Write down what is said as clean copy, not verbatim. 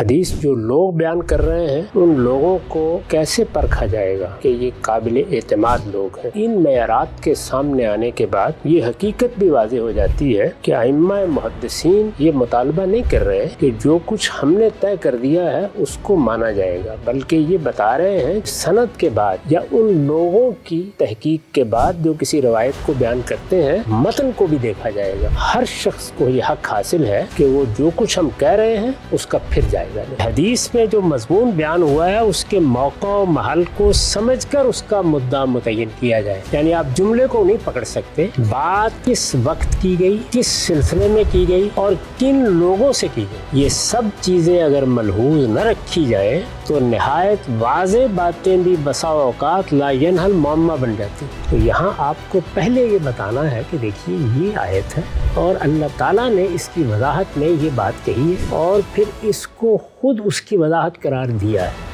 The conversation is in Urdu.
حدیث جو لوگ بیان کر رہے ہیں ان لوگوں کو کیسے پرکھا جائے گا کہ یہ قابل اعتماد لوگ ہیں؟ ان معیارات کے سامنے آنے کے بعد یہ حقیقت بھی واضح ہو جاتی ہے کہ ائمہ محدثین یہ مطالبہ نہیں کر رہے کہ جو کچھ ہم نے طے کر دیا ہے اس کو مانا جائے گا، بلکہ یہ بتا رہے ہیں سند کے بعد یا ان لوگوں کی تحقیق کے بعد جو کسی روایت کو بیان کرتے ہیں متن کو بھی دیکھا جائے گا۔ ہر شخص کو یہ حق حاصل ہے کہ وہ جو کچھ ہم کہہ رہے ہیں اس کا پھر جائزہ لے۔ حدیث میں جو مضمون بیان ہوا ہے اس کے موقع و محل کو سمجھ کر اس کا مدعا متعین کیا جائے، یعنی آپ جملے کو نہیں پکڑ سکتے، بات کس وقت کی گئی، کس سلسلے میں کی گئی اور کن لوگوں سے کی گئی، یہ سب چیزیں اگر ملحوظ نہ رکھی جائے تو نہایت واضح باتیں بھی بسا اوقات لا ینحل معمہ بن جاتی۔ تو یہاں آپ کو پہلے یہ بتانا ہے کہ دیکھیے یہ آیت ہے اور اللہ تعالیٰ نے اس کی وضاحت میں یہ بات کہی ہے اور پھر اس کو خود اس کی وضاحت قرار دیا ہے۔